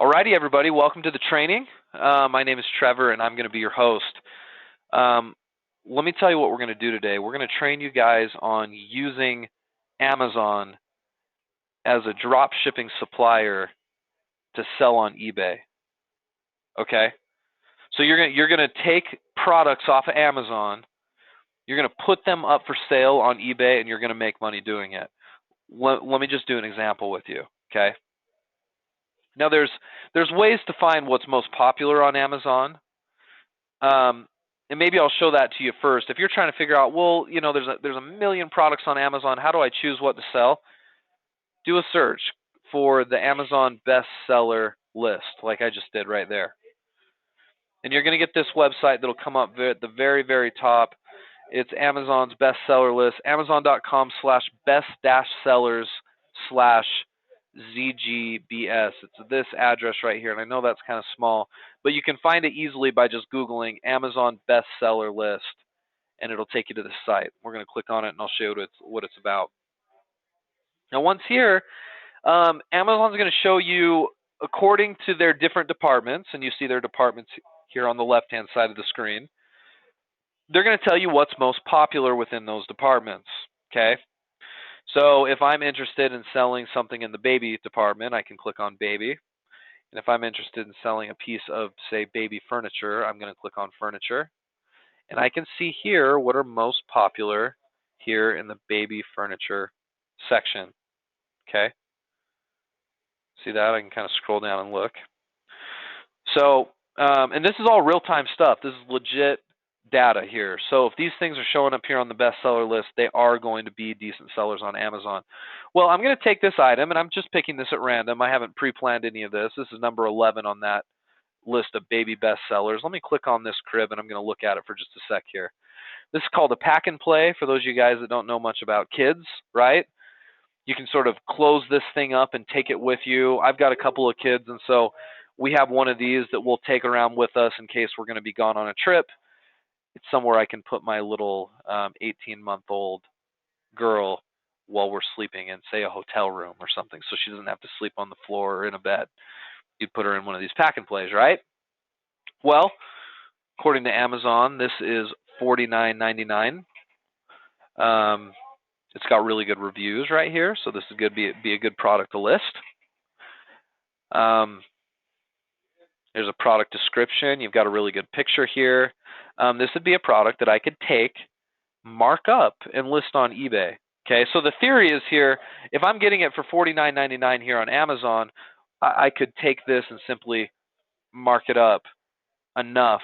Alrighty, everybody, welcome to the training. My name is Trevor, and I'm going to be your host. Let me tell you what we're going to do today. We're going to train you guys on using Amazon as a drop shipping supplier to sell on eBay. Okay? So you're going to take products off of Amazon, you're going to put them up for sale on eBay, and you're going to make money doing it. Let me just do an example with you, okay? Now, there's ways to find what's most popular on Amazon, and maybe I'll show that to you first. If you're trying to figure out, well, you know, there's a million products on Amazon. How do I choose what to sell? Do a search for the Amazon bestseller list, like I just did right there, and you're going to get this website that'll come up at the very, very top. It's Amazon's bestseller list, amazon.com/best-sellers/ZGBS. It's this address right here, and I know that's kind of small, but you can find it easily by just Googling Amazon bestseller list, and it'll take you to the site. We're going to click on it, and I'll show you what it's about. Now, once here, Amazon's going to show you according to their different departments, and you see their departments here on the left-hand side of the screen. They're going to tell you what's most popular within those departments, okay? So if I'm interested in selling something in the baby department, I can click on baby. And if I'm interested in selling a piece of, say, baby furniture, I'm going to click on furniture. And I can see here what are most popular here in the baby furniture section, okay? See that? I can kind of scroll down and look. So, and this is all real-time stuff. This is legit data here. So if these things are showing up here on the bestseller list, they are going to be decent sellers on Amazon. Well, I'm going to take this item, and I'm just picking this at random. I haven't pre-planned any of this. This is number 11 on that list of baby bestsellers. Let me click on this crib, and I'm going to look at it for just a sec here. This is called a pack and play for those of you guys that don't know much about kids, right? You can sort of close this thing up and take it with you. I've got a couple of kids, and so we have one of these that we'll take around with us in case we're going to be gone on a trip. It's somewhere I can put my little 18-month-old girl while we're sleeping in, say, a hotel room or something, so she doesn't have to sleep on the floor or in a bed. You'd put her in one of these pack and plays, right? Well, according to Amazon, this is $49.99. It's got really good reviews right here, so this is going to be a good product to list. There's a product description. You've got a really good picture here. This would be a product that I could take, mark up, and list on eBay. Okay, so the theory is here, if I'm getting it for $49.99 here on Amazon, I could take this and simply mark it up enough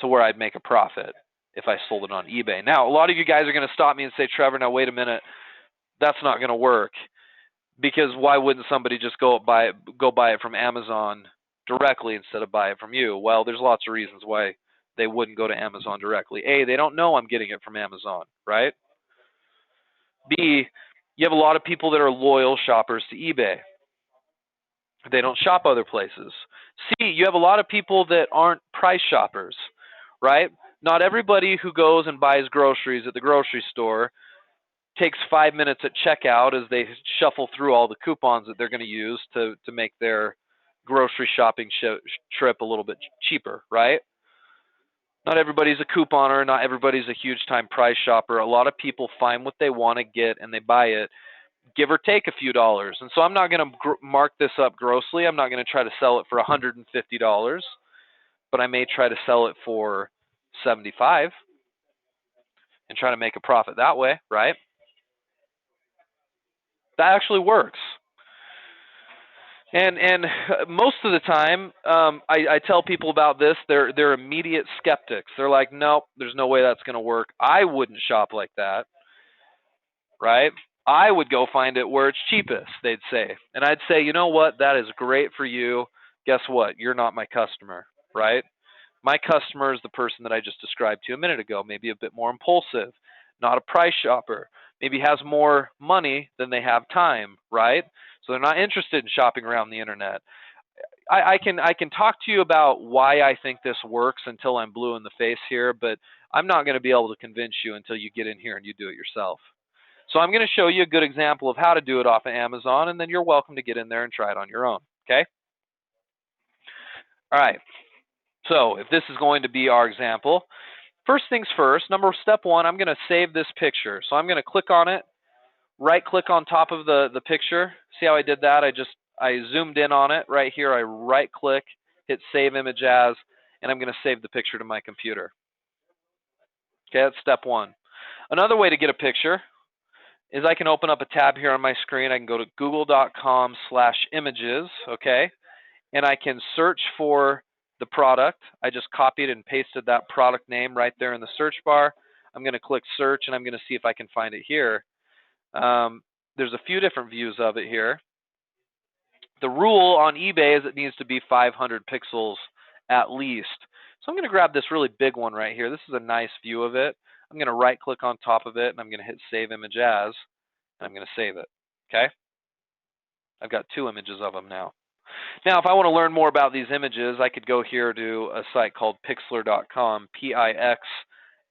to where I'd make a profit if I sold it on eBay. Now, a lot of you guys are going to stop me and say, Trevor, now wait a minute, that's not going to work, because why wouldn't somebody just go buy it from Amazon directly instead of buy it from you? Well, there's lots of reasons why they wouldn't go to Amazon directly. A, they don't know I'm getting it from Amazon, right? B, you have a lot of people that are loyal shoppers to eBay. They don't shop other places. C, you have a lot of people that aren't price shoppers, right? Not everybody who goes and buys groceries at the grocery store takes 5 minutes at checkout as they shuffle through all the coupons that they're going to use to make their grocery shopping trip a little bit cheaper, right? Not everybody's a couponer. Not everybody's a huge-time price shopper. A lot of people find what they want to get and they buy it, give or take a few dollars. And so I'm not going to mark this up grossly. I'm not going to try to sell it for $150, but I may try to sell it for $75 and try to make a profit that way, right? That actually works. And most of the time, I tell people about this, they're immediate skeptics. They're like, nope, there's no way that's going to work. I wouldn't shop like that, right? I would go find it where it's cheapest, they'd say. And I'd say, you know what, that is great for you. Guess what? You're not my customer, right? My customer is the person that I just described to you a minute ago, maybe a bit more impulsive, not a price shopper, maybe has more money than they have time, right? So they're not interested in shopping around the internet. I can talk to you about why I think this works until I'm blue in the face here, but I'm not going to be able to convince you until you get in here and you do it yourself. So I'm going to show you a good example of how to do it off of Amazon, and then you're welcome to get in there and try it on your own, okay? All right. So if this is going to be our example, first things first, step one, I'm going to save this picture. So I'm going to click on it, right click on top of the picture. See how I did that? I zoomed in on it right here. I right click, hit save image as, and I'm going to save the picture to my computer. Okay, that's step one. Another way to get a picture is I can open up a tab here on my screen. I can go to google.com/images, okay, and I can search for the product. I just copied and pasted that product name right there in the search bar. I'm going to click search, and I'm going to see if I can find it here. There's a few different views of it here. The rule on eBay is it needs to be 500 pixels at least. So I'm going to grab this really big one right here. This is a nice view of it. I'm going to right click on top of it, and I'm going to hit save image as, and I'm going to save it. Okay? I've got 2 images of them now. Now, if I want to learn more about these images, I could go here to a site called pixlr.com,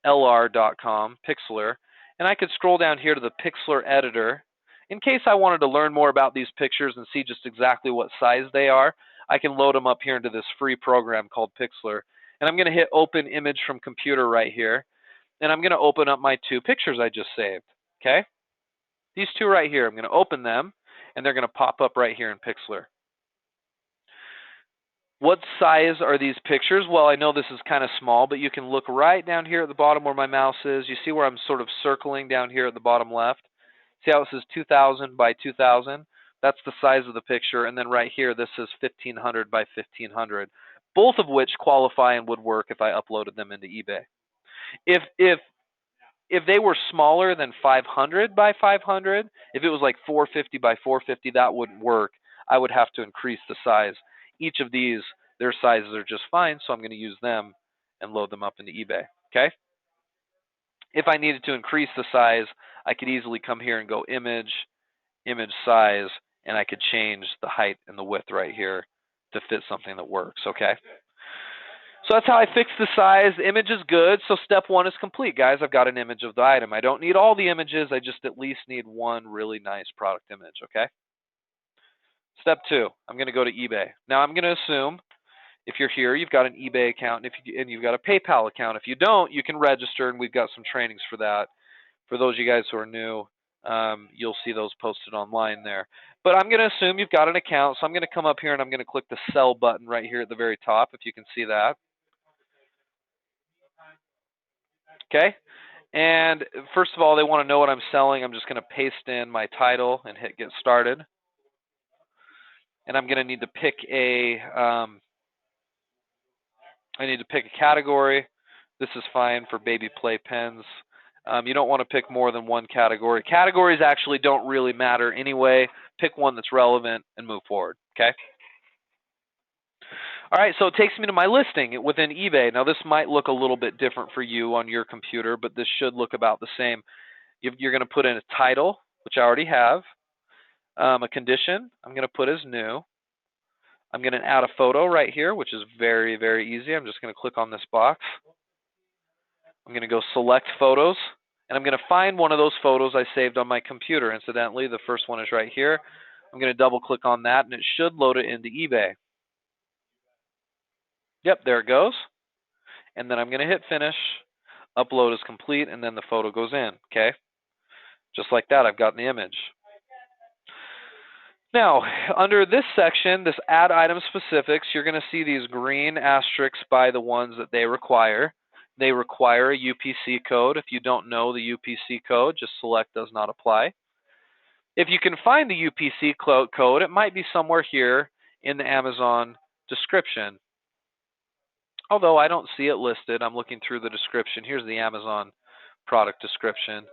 Pixlr.com, Pixlr, and I could scroll down here to the Pixlr editor. In case I wanted to learn more about these pictures and see just exactly what size they are, I can load them up here into this free program called Pixlr. And I'm going to hit open image from computer right here, and I'm going to open up my 2 pictures I just saved. Okay? These 2 right here, I'm going to open them, and they're going to pop up right here in Pixlr. What size are these pictures? Well, I know this is kind of small, but you can look right down here at the bottom where my mouse is. You see where I'm sort of circling down here at the bottom left? See how it says 2000 by 2000? That's the size of the picture. And then right here, this is 1500 by 1500, both of which qualify and would work if I uploaded them into eBay. If they were smaller than 500 by 500, if it was like 450 by 450, that wouldn't work. I would have to increase the size. Each of these, their sizes are just fine, so I'm going to use them and load them up into eBay. Okay? If I needed to increase the size, I could easily come here and go image, image size, and I could change the height and the width right here to fit something that works. Okay? So that's how I fix the size. The image is good, so step 1 is complete, guys. I've got an image of the item. I don't need all the images. I just at least need one really nice product image, okay? Step 2, I'm going to go to eBay. Now, I'm going to assume if you're here, you've got an eBay account and you've got a PayPal account. If you don't, you can register, and we've got some trainings for that. For those of you guys who are new, you'll see those posted online there. But I'm going to assume you've got an account, so I'm going to come up here and I'm going to click the Sell button right here at the very top, if you can see that. Okay? And first of all, they want to know what I'm selling. I'm just going to paste in my title and hit Get Started. And I'm going to need to pick I need to pick a category. This is fine for baby play pens. You don't want to pick more than one category. Categories actually don't really matter anyway. Pick one that's relevant and move forward. Okay? All right, so it takes me to my listing within eBay. Now, this might look a little bit different for you on your computer, but this should look about the same. You're going to put in a title, which I already have, a condition. I'm going to put as new. I'm going to add a photo right here, which is very, very easy. I'm just going to click on this box. I'm going to go select photos, and I'm going to find one of those photos I saved on my computer. Incidentally, the first one is right here. I'm going to double click on that, and it should load it into eBay. Yep, there it goes. And then I'm going to hit finish. Upload is complete, and then the photo goes in. Okay? Just like that, I've got the image. Now, under this section, this add item specifics, you're going to see these green asterisks by the ones that they require. They require a UPC code. If you don't know the UPC code, just select does not apply. If you can find the UPC code, it might be somewhere here in the Amazon description. Although I don't see it listed, I'm looking through the description. Here's the Amazon product description.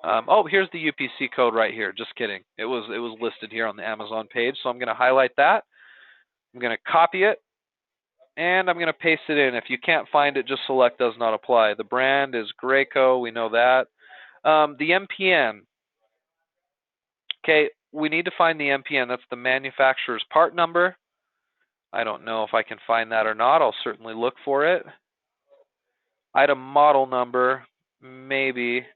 Oh, here's the UPC code right here. Just kidding. It was listed here on the Amazon page. So I'm going to highlight that. I'm going to copy it, and I'm going to paste it in. If you can't find it, just select does not apply. The brand is Graco. We know that. The MPN. Okay, we need to find the MPN. That's the manufacturer's part number. I don't know if I can find that or not. I'll certainly look for it. Item model number, maybe.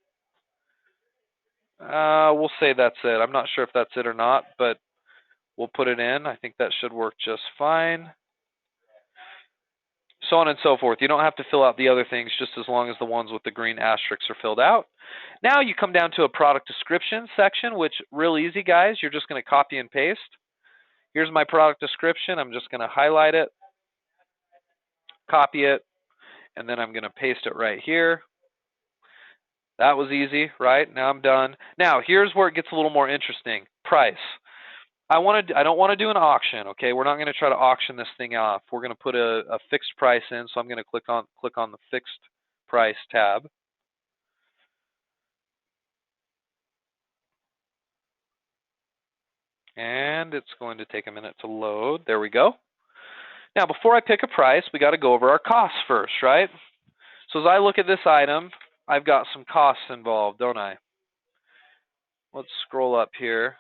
We'll say that's it. I'm not sure if that's it or not, but we'll put it in. I think that should work just fine. so on and so forth. You don't have to fill out the other things just as long as the ones with the green asterisks are filled out. Now you come down to a product description section, which real easy, guys. You're just going to copy and paste. Here's my product description. I'm just going to highlight it, copy it, and then I'm going to paste it right here. That was easy, right? Now I'm done. Now here's where it gets a little more interesting. Price. I don't want to do an auction, okay? We're not going to try to auction this thing off. We're going to put a fixed price in, so I'm going to click on the fixed price tab. And it's going to take a minute to load. There we go. Now, before I pick a price, we got to go over our costs first, right? So as I look at this item, I've got some costs involved, don't I? Let's scroll up here.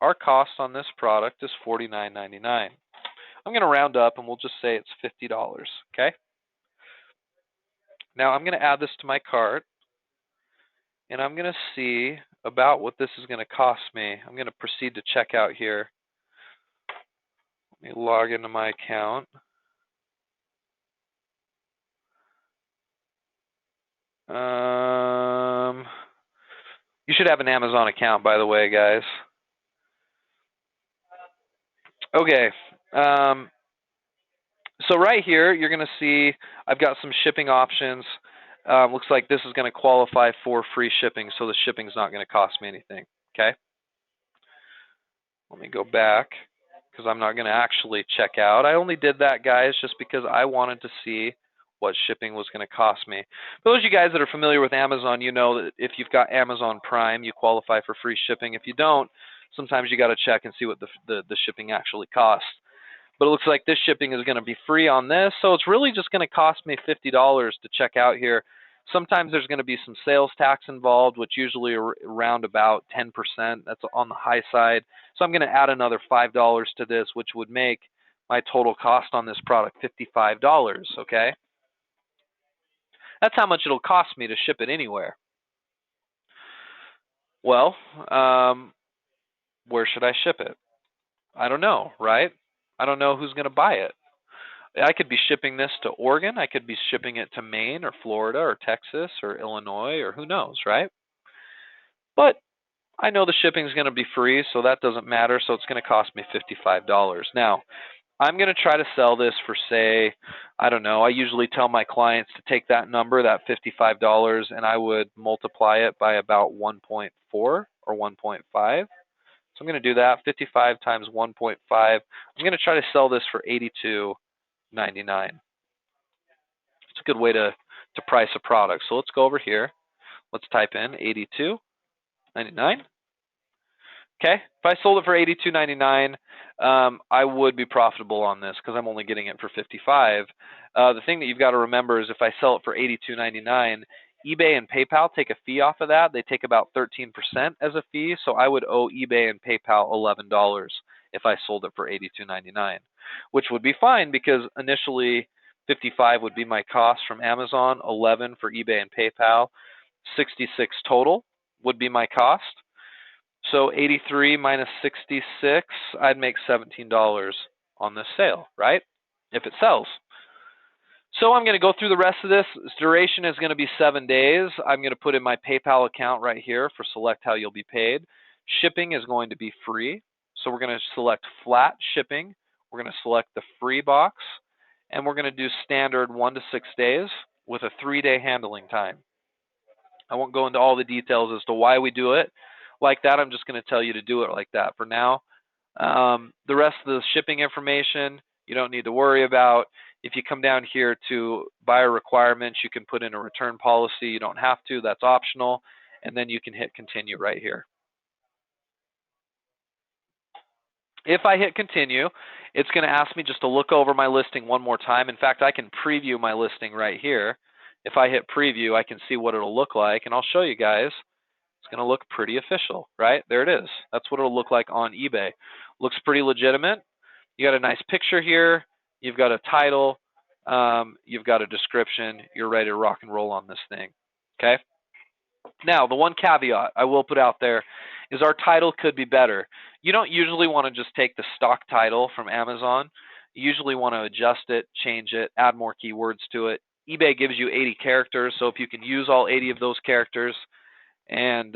Our cost on this product is $49.99. I'm going to round up and we'll just say it's $50, okay? Now I'm going to add this to my cart and I'm going to see about what this is going to cost me. I'm going to proceed to checkout here. Let me log into my account. You should have an Amazon account, by the way, guys. Okay. So right here, you're going to see I've got some shipping options. Looks like this is going to qualify for free shipping, so the shipping's not going to cost me anything. Okay. Let me go back because I'm not going to actually check out. I only did that, guys, just because I wanted to see what shipping was going to cost me. For those of you guys that are familiar with Amazon, you know that if you've got Amazon Prime, you qualify for free shipping. If you don't, sometimes you got to check and see what the shipping actually costs. But it looks like this shipping is going to be free on this, so it's really just going to cost me $50 to check out here. Sometimes there's going to be some sales tax involved, which usually around about 10%. That's on the high side. So I'm going to add another $5 to this, which would make my total cost on this product $55, okay? That's how much it'll cost me to ship it anywhere. Well, where should I ship it? I don't know, right? I don't know who's going to buy it. I could be shipping this to Oregon. I could be shipping it to Maine or Florida or Texas or Illinois or who knows, right? But I know the shipping is going to be free, so that doesn't matter. So it's going to cost me $55. Now, I'm going to try to sell this for, say, I don't know. I usually tell my clients to take that number, that $55, and I would multiply it by about 1.4 or 1.5. So I'm going to do that, 55 times 1.5. I'm going to try to sell this for $82.99. It's a good way to price a product. So let's go over here. Let's type in $82.99. Okay, if I sold it for $82.99, I would be profitable on this because I'm only getting it for $55. The thing that you've got to remember is if I sell it for $82.99, eBay and PayPal take a fee off of that. They take about 13% as a fee, so I would owe eBay and PayPal $11 if I sold it for $82.99, which would be fine because initially $55 would be my cost from Amazon, $11 for eBay and PayPal, $66 total would be my cost. So 83 minus 66, I'd make $17 on this sale, right? If it sells. So I'm going to go through the rest of this. This duration is going to be 7 days. I'm going to put in my PayPal account right here for select how you'll be paid. Shipping is going to be free. So we're going to select flat shipping. We're going to select the free box. And we're going to do standard 1 to 6 days with a 3-day handling time. I won't go into all the details as to why we do it like that. I'm just going to tell you to do it like that for now. The rest of the shipping information, you don't need to worry about. If you come down here to buyer requirements, you can put in a return policy. You don't have to. That's optional. And then you can hit continue right here. If I hit continue, it's going to ask me just to look over my listing one more time. In fact, I can preview my listing right here. If I hit preview, I can see what it'll look like, and I'll show you guys. It's going to look pretty official, right? There it is. That's what it'll look like on eBay. Looks pretty legitimate. You got a nice picture here. You've got a title. You've got a description. You're ready to rock and roll on this thing, okay? Now, the one caveat I will put out there is our title could be better. You don't usually want to just take the stock title from Amazon. You usually want to adjust it, change it, add more keywords to it. eBay gives you 80 characters, so if you can use all 80 of those characters and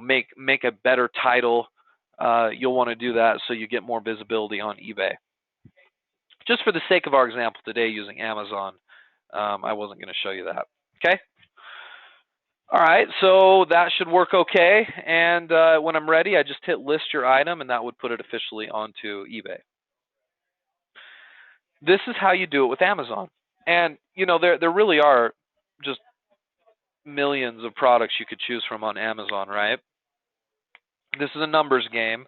make a better title, you'll want to do that so you get more visibility on eBay. Just for the sake of our example today using Amazon, I wasn't going to show you that. Okay? All right, so that should work okay. And when I'm ready, I just hit list your item, and that would put it officially onto eBay. This is how you do it with Amazon. And, there really are just millions of products you could choose from on Amazon, right? This is a numbers game.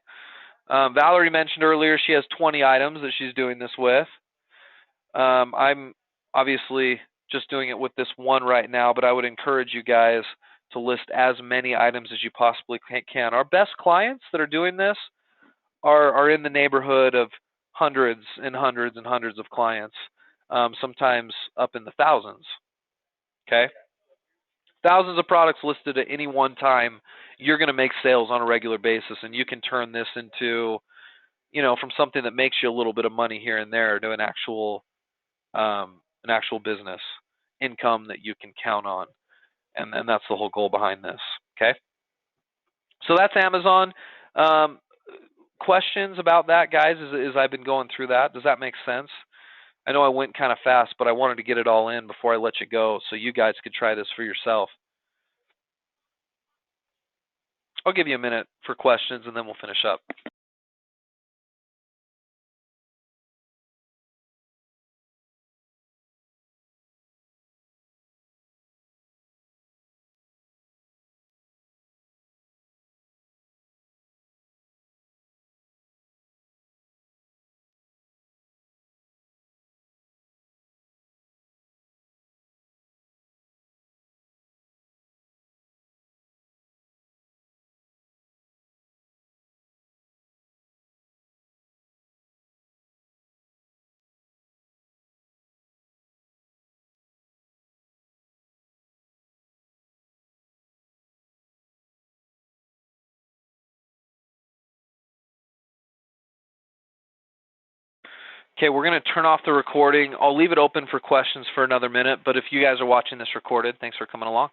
Valerie mentioned earlier she has 20 items that she's doing this with. I'm obviously just doing it with this one right now, but I would encourage you guys to list as many items as you possibly can. Our best clients that are doing this are in the neighborhood of hundreds and hundreds and hundreds of clients, sometimes up in the thousands. Okay? Thousands of products listed at any one time. You're going to make sales on a regular basis, and you can turn this into, from something that makes you a little bit of money here and there to an actual business income that you can count on, and that's the whole goal behind this. Okay, so that's Amazon. Questions about that, guys? As I've been going through that, does that make sense? I know I went kind of fast, but I wanted to get it all in before I let you go, so you guys could try this for yourself. I'll give you a minute for questions, and then we'll finish up. Okay, we're going to turn off the recording. I'll leave it open for questions for another minute, but if you guys are watching this recorded, thanks for coming along.